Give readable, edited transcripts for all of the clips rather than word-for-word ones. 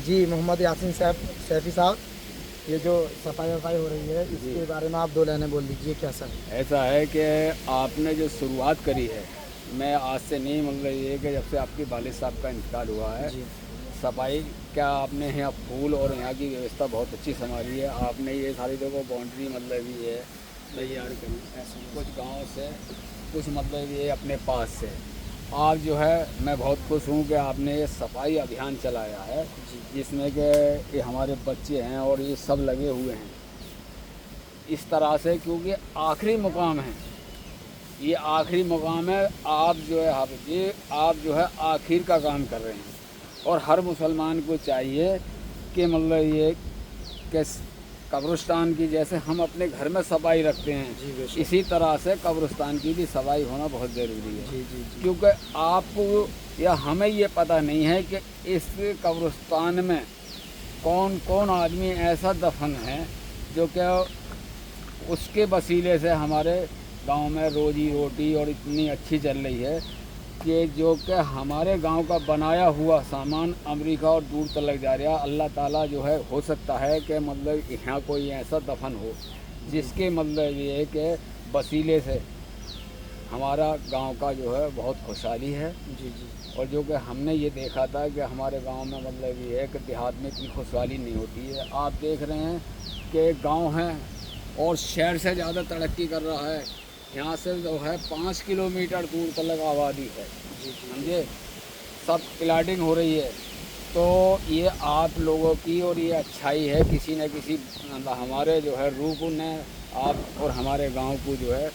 जी मोहम्मद यासीन सैफी साहब, ये जो सफाई वफाई हो रही है इसके बारे में आप दो लाइनें बोल दीजिए, कैसा है? ऐसा है कि आपने जो शुरुआत करी है, मैं आज से नहीं, मतलब ये कि जब से आपके वालिद साहब का इंतकाल हुआ है, जी सफाई क्या आपने यहाँ फूल और यहाँ की व्यवस्था बहुत अच्छी संभाली है। आपने ये सारी जगह बाउंड्री मतलब ये है तैयार करी, कुछ गांव से, कुछ मतलब ये अपने पास से। आप जो है, मैं बहुत खुश हूँ कि आपने ये सफाई अभियान चलाया है, जिसमें कि ये हमारे बच्चे हैं और ये सब लगे हुए हैं इस तरह से, क्योंकि आखिरी मुकाम है, ये आखिरी मुकाम है। आप जो है हाफिज जी, आप जो है आखिर का काम कर रहे हैं, और हर मुसलमान को चाहिए कि मतलब ये कि कब्रिस्तान की जैसे हम अपने घर में सफाई रखते हैं, इसी तरह से कब्रिस्तान की भी सफाई होना बहुत ज़रूरी है। जी। क्योंकि आपको या हमें ये पता नहीं है कि इस कब्रिस्तान में कौन कौन आदमी ऐसा दफन है जो कि उसके वसीले से हमारे गांव में रोजी रोटी और इतनी अच्छी चल रही है कि जो कि हमारे गांव का बनाया हुआ सामान अमेरिका और दूर तक जा रहा है। अल्लाह ताला जो है, हो सकता है कि मतलब यहाँ कोई ऐसा दफन हो जिसके मतलब ये कि वसीले से हमारा गांव का जो है बहुत खुशहाली है। जी। और जो कि हमने ये देखा था कि हमारे गांव में मतलब ये है कि देहात में इतनी खुशहाली नहीं होती है। आप देख रहे हैं कि गांव है और शहर से ज़्यादा तरक्की कर रहा है। यहाँ से जो है 5 किलोमीटर दूर तक आबादी है, समझे, सब प्लाटिंग हो रही है। तो ये आप लोगों की और ये अच्छाई है, किसी न किसी हमारे जो है रूप ने आप और हमारे गांव को जो है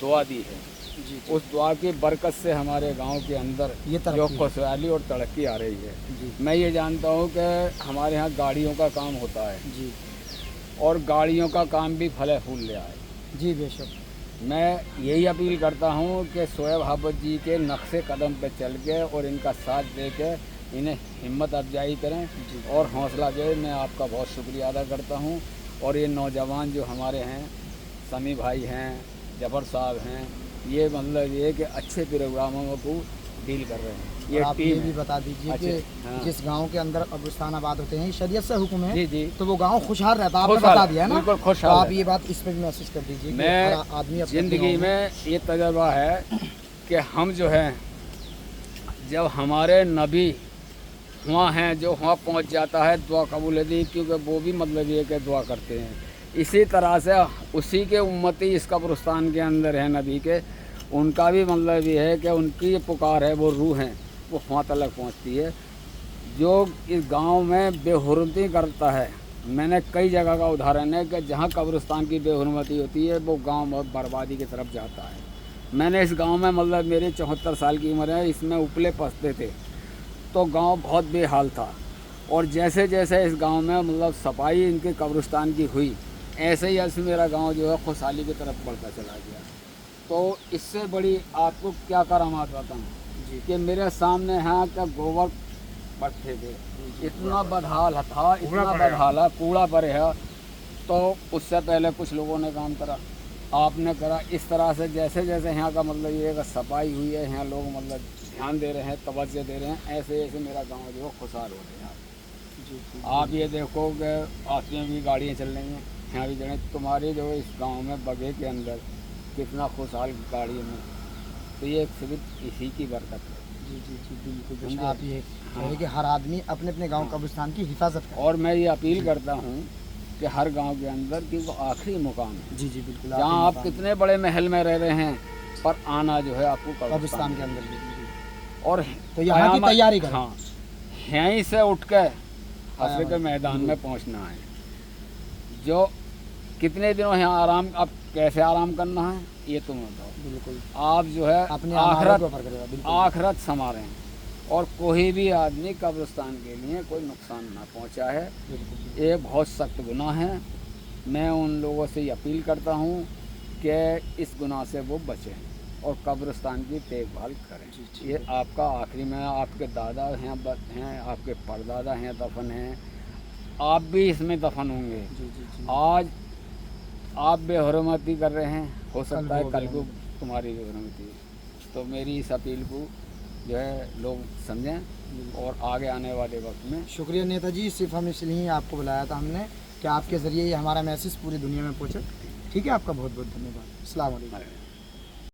दुआ दी है। जी उस दुआ की बरकत से हमारे गांव के अंदर ये जो तरक्की है। खुशहाली और तरक्की आ रही है। जी मैं ये जानता हूँ कि हमारे यहाँ गाड़ियों का काम होता है, जी और गाड़ियों का काम भी फले फूल ले आए। जी बेशक। मैं यही अपील करता हूँ कि शोएब हाफिज जी के नक्शे कदम पे चल के और इनका साथ दे के इन्हें हिम्मत अफजाई करें और हौसला दें। मैं आपका बहुत शुक्रिया अदा करता हूँ। और ये नौजवान जो हमारे हैं, समी भाई हैं, जफर साहब हैं, ये मतलब ये कि अच्छे प्रोग्रामों को डील कर रहे हैं। और आप ये टीम भी है। बता दीजिए अच्छा, कि हाँ। जिस गांव के अंदर कब्रिस्तान आबाद होते हैं, शरीयत से हुक्म है, जी जी, तो वो गांव खुशहाल रहता है, आपने खुशहाल, बता दिया है ना। बिल्कुल तो खुशहाल आप है। ये बात इस पर भी मैसेज कर दीजिए कि मैं हर आदमी अपने ज़िंदगी गाँव में ये तजर्बा है कि हम जो है, जब हमारे नबी वहाँ हैं, जो वहाँ पहुँच जाता है दुआ कबूल दी, क्योंकि वो भी मतलब ये कि दुआ करते हैं। इसी तरह से उसी के उम्मती इस कब्रिस्तान के अंदर है नबी के, उनका भी मतलब ये है कि उनकी ये पुकार है, वो रूह हैं, वो वहाँ तक पहुँचती है। जो इस गांव में बेहुरमती करता है, मैंने कई जगह का उदाहरण है कि जहाँ कब्रिस्तान की बेहुरमती होती है वो गांव बहुत बर्बादी की तरफ जाता है। मैंने इस गांव में मतलब मेरी 74 साल की उम्र है, इसमें उपले पसते थे तो गांव बहुत बेहाल था। और जैसे जैसे इस गांव में मतलब सफाई इनके कब्रिस्तान की हुई, ऐसे ही ऐसे मेरा गांव जो है खुशहाली की तरफ बढ़ता चला गया। तो इससे बड़ी आपको क्या करामात बताऊँ कि मेरे सामने यहाँ का गोबर पट्टे थे, इतना बदहाल था, इतना बदहाल है, कूड़ा पड़े है। तो उससे पहले कुछ लोगों ने काम करा, आपने करा। इस तरह से जैसे जैसे यहाँ का मतलब ये है सफाई हुई है, यहाँ लोग मतलब ध्यान दे रहे हैं, तवज्जो दे रहे हैं, ऐसे ऐसे मेरा गांव जो है खुशहाल हो रहे हैं। जी आप ये देखो कि आती भी गाड़ियाँ चल रही हैं, यहाँ भी जगह तुम्हारे जो इस गांव में बगे के अंदर कितना खुशहाल गाड़ी में, तो ये सिर्फ इसी की बरकत है। जी बिल्कुल बेशक। समझे? आप ये हाँ। कहे कि हर आदमी अपने अपने गांव कब्रिस्तान की हिफाजत करे। और मैं ये अपील करता हूँ कि हर गांव के अंदर कि वो आखिरी मुकाम है, जी बिल्कुल। जहाँ आप कितने बड़े महल में रह रहे हैं, पर आना जो है आपको कब्रिस्तान के अंदर भी। और तो यहाँ की तैयारी करें। हाँ, यहीं से उठ के हश्र के मैदान में पहुँचना है। जो कितने दिनों यहाँ आराम, अब कैसे आराम करना है ये तुम बताओ। बिल्कुल। आप जो है अपने आखिरत आखिरत संवारें, और कोई भी आदमी कब्रिस्तान के लिए कोई नुकसान ना पहुंचा है, ये बहुत सख्त गुनाह है। मैं उन लोगों से अपील करता हूं कि इस गुनाह से वो बचें और कब्रिस्तान की देखभाल करें। ये आपका आखिरी में, आपके दादा हैं, आपके परदादा हैं, दफन हैं, आप भी इसमें दफन होंगे। आज आप बेहुरमती कर रहे हैं, हो सकता है कल को तुम्हारी बेहुरमती। तो मेरी इस अपील को जो है लोग समझें और आगे आने वाले वक्त में। शुक्रिया नेताजी, सिर्फ हम इसलिए आपको बुलाया था हमने कि आपके ज़रिए ये हमारा मैसेज पूरी दुनिया में पहुँचे। ठीक है, आपका बहुत बहुत धन्यवाद। अस्सलाम वालेकुम।